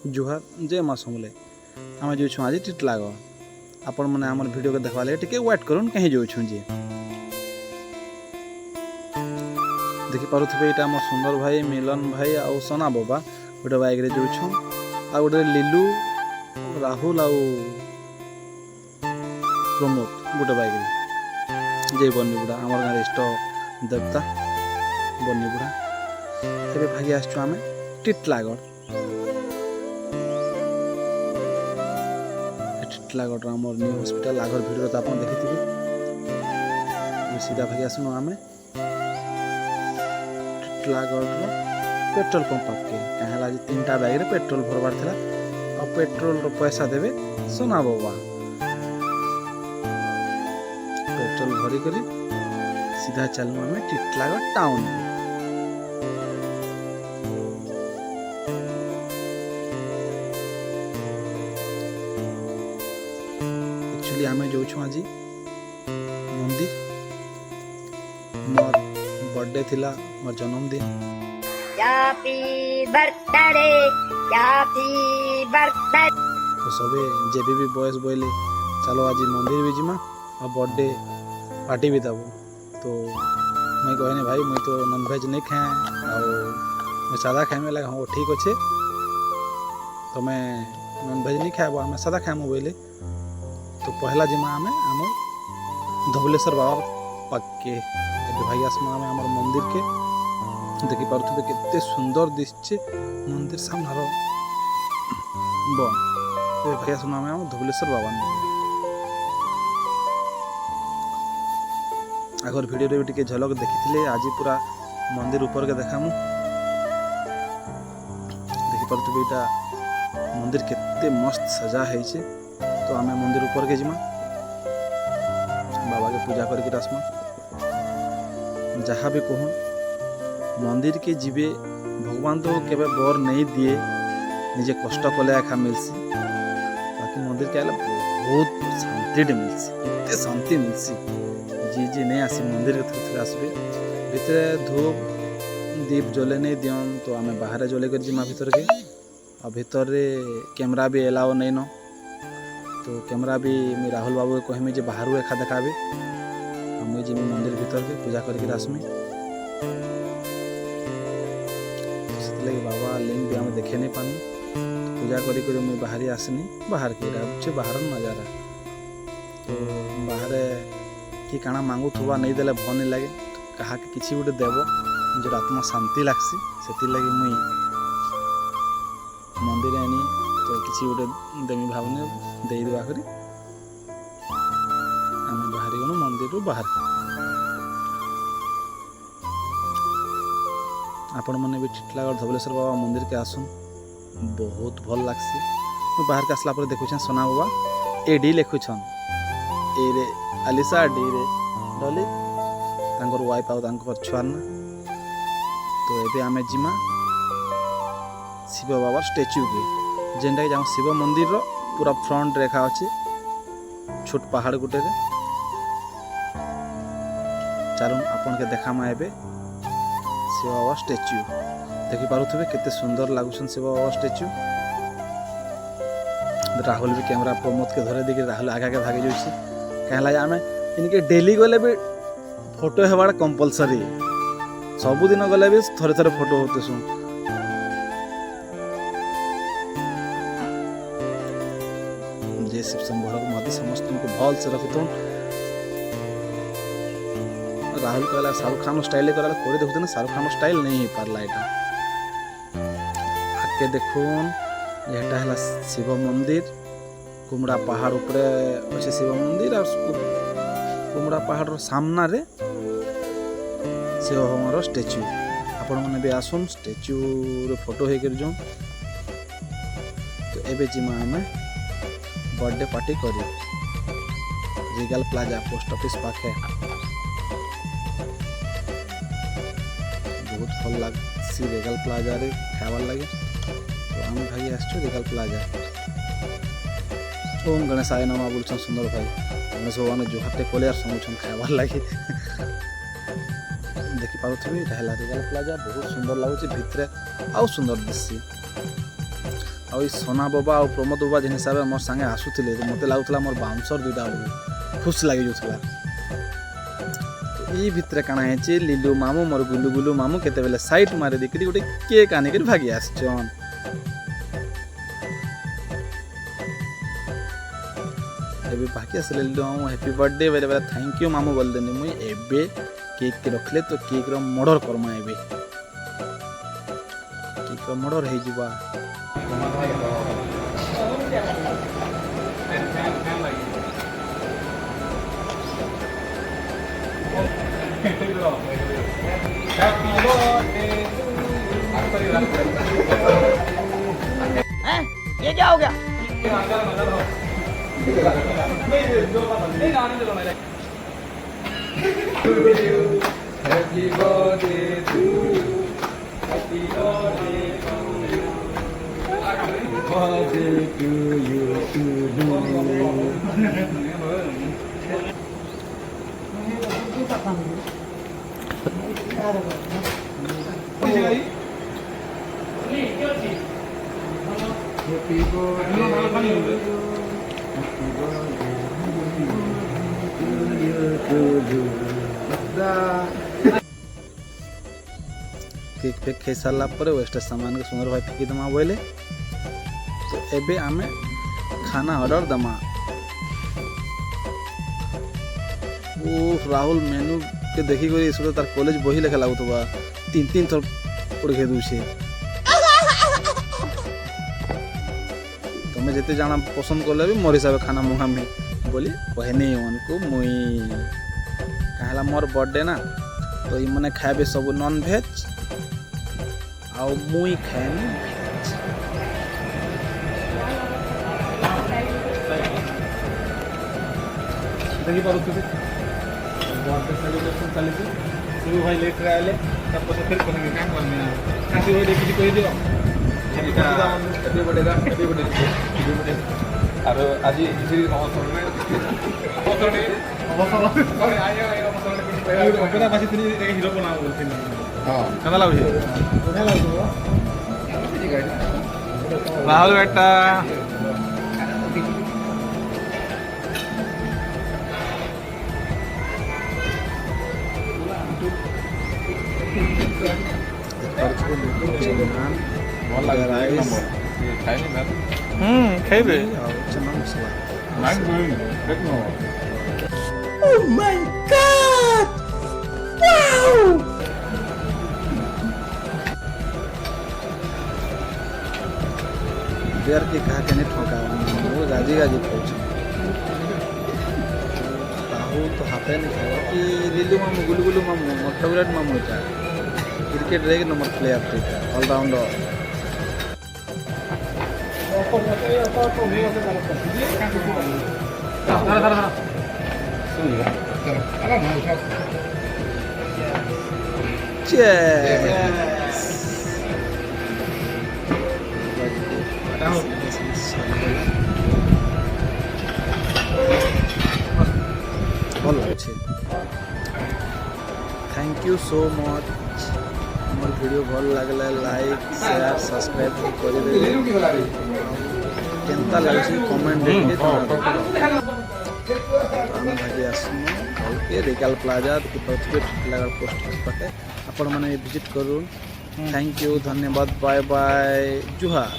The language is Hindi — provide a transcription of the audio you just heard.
जुहार जय माँ समले आम जो आज टिटलागढ़ आपण मैंने आम भिडियो को देखा लगे टे व्वेट करूँ कहीं जो जे देखिपे यहाँ मोर सुंदर भाई मिलन भाई आउ सोना बाबा गोटे बैग रे जो आ गोटे लीलू राहुल आउ प्रमोद गोटे बैग रे जय बनीबुढ़ा आम गाँव इष्ट देवता बनीबुढ़ा ए भागी आसमें टिटलागढ़ टिटलागढ़ आम न्यू हॉस्पिटल आगर भिडियो तो आप देखी सीधा भागी आसनु आम टिटलागढ़ पेट्रोल पंप के कहीं आज 3टा बैग रे पेट्रोल भरबार था और पेट्रोल रो पैसा देवे सोना बाबा पेट्रोल भरी करी सीधा चलू आम टिटलागढ़ टाउन एक्चुअली आम जो आज मंदिर मोर बर्थडे थिला मोर जन्मदिन तो सबे जेबी भी बॉयस बोले चलो आज मंदिर भी जिमा और बर्थडे पार्टी भी दबो तो मैं कहने भाई मैं तो नॉनवेज नहीं खाए और मैं सादा खाए लगा हाँ ठीक अच्छे तो मैं नॉनवेज नहीं खाए आम सादा खाएमु बोले तो पहला जिमा आम आम धवलेश्वर बाबा पाके भाई आसमा आम आम मंदिर के देखिपे केते सुंदर दिशे मंदिर सामनार बन भाई आसमा आम धवलेश्वर बाबा आगर भिडियो रे भी झलक देखी आज पूरा मंदिर ऊपर के देखामु देखिपे यहाँ मंदिर केते मस्त सजा है तो आम मंदिर ऊपर के जिमा बाबा के पूजा करके आसमा जहाँ भी कहूँ मंदिर के जीवे भगवान तो केबे बर नहीं दिए निजे कष्ट कले एखा मिलसी बाकी मंदिर के आले बहुत शांति मिलसी इतने शांति मिलसी जी नहीं आसी मंदिर के थोड़े आसबे भीतर धूप दीप जले नहीं दियन तो आम बाहर जले कर जिमा भीतर के और भीतर रे कैमरा भी एलाओ नहीं न तो कैमरा भी मैं राहुल बाबू को कहमी जे बाहर एखा देखाबे मुझे जिमी मंदिर भीतर के पूजा करके आसमी तो बाबा लिंग भी आम देखे नहीं पानी तो पूजा करी मुझे बाहरी आसनी बाहर के बाहर नजारा तो बाहर कि काଣା मांगू थोबा नहीं देले भल नहीं लगे कहा कि किसी गोटे देव निजर आत्मा शांति लगसी से लगे मुई मंदिर आनी तो किसी गोटे देमी भावने दे देवा करी आम बाहरी गनु मंदिर रू बाहर आपण मैंने भी टिटलागढ़ धवलेश्वर बाबा मंदिर के आसुन बहुत भल लगसी मैं बाहर के आसला पर देखुछन सोना बाबा एडी लिखुछन ए रे आलिसा डी रे डली तांकर वाइफ आउ तांकर छुआ ना तो एबे आमे जिमा शिव बाबा स्टैच्यू के जेनटा कि शिव मंदिर रो पूरा फ्रंट रेखा अच्छे छोट पहाड़ गुटे रे चालू आपन के देखामा एबे शिव बाबा स्टैच्यू देखिपे केते सुंदर लगुन शिव बाबा स्टैच्यू राहुल भी कैमरा प्रमोद के धरे देखिए राहुल आगे आगे भागी जाऊँगी कहीं आम इनके डेली गले भी फोटो हेबार कंपलसरी सबुदिन गले भी थरे थरे फोटो होते सुन जय शिव शंभर मदी समस्त को भल से रखी राहुल कहला शाहरुख खान स्टाइल करा कोड़े देखते ना शाहरुख खान स्टाइल नहीं हो पारला यहाँ आगे देखुन यहाँ है शिव मंदिर कुमड़ा पहाड़ उपरे अच्छे शिव मंदिर और कुमड़ा पहाड़ सामना रे शिव भगवान स्टैच्यू आपण मैंने भी आसुन स्टैच्यू रे फोटो हो कर जो तो एबे जिमा आम बर्थडे पार्टी करी रिगल प्लाजा पोस्ट ऑफिस पाखे बहुत भल लगी रिगल प्लाजा रे खावार लगे तो आम भाई आसु रिगल प्लाजा ओम गणेश आय नमा बोलछन सुंदर भाई गणेश भगवान जुहाटे कोले शुणुन खाबार लगे देखिपे रिगल प्लाजा बहुत सुंदर लगुच भितर आउ सुंदर दिशि ଆଉ ଏଇ सोना बाबा ଆଉ प्रमोद बाबा जिन हिसाब से मोर संगे आसुले तो मत लगुला मोर बाउंसर दुईटा खुश लगी जाऊला। ये भितर काना है लीलू मामू मोर गुलू गुलू मामू केते बेले साइट मारे दिकरी गोटे केक आनिक भागी आसचन। एबे भागी आसले लीलू मामू हैप्पी बर्थडे बेले बेले थैंक यू मामू बोल देनी मुई एबे केक के रखले तो केक रो मर्डर करमा एबे केक रो मर्डर हे जिबा। ये क्या हो गया? Happy birthday to you. Happy birthday to you. Happy birthday to you. Happy cake fake खाई सारा पर वेस्ट सामान के सुंदर भाई फेंकी दमा बोले तो एबे आमे खाना ऑर्डर दमा। ओ राहुल मेनू के देखी गई इसको तार कॉलेज बही लेखा लगुवा 3-3 थर पढ़े दूसरे तुम्हें जिते जाना पसंद कले भी मोर हिसाब खाना मुहामी बोली कहनी उनको मुई कहला मोर बर्थडे ना तो ये मैंने खाए सब नॉन भेज आउ मुई खाएनी देखी पारुथि बर्थडे सेलिब्रेशन चली शुरू भाई लेट रे आले तब फिर करेंगे काम करने कासी होई देखि कहि दियो हैप्पी बर्थडे और आज इसी अवसर में अपना पासी थी हीरो बना बोलते हां केना लागु राहुल बेटा खाइबे Oh my God! Wow! यार के कहा के नहीं ठोका वो गाजी गाजी पूछ राहुल तो हाथे नहीं खाया कि लीलू मामू गुलू गुलू मामू मोर फेवरेट मामू था क्रिकेट रे नंबर प्लेयर था ऑलराउंडर भल अच्छे thank you so much more video भल लगला लाइक शेयर सब्सक्राइब कर केनता लागसी कमेंट देके हम भागी आसनु के रेगाल प्लाजा के पहुंचबे लगा पोस्ट पाटे आपण माने विजिट करू थैंक यू धन्यवाद बाय बाय जुहार।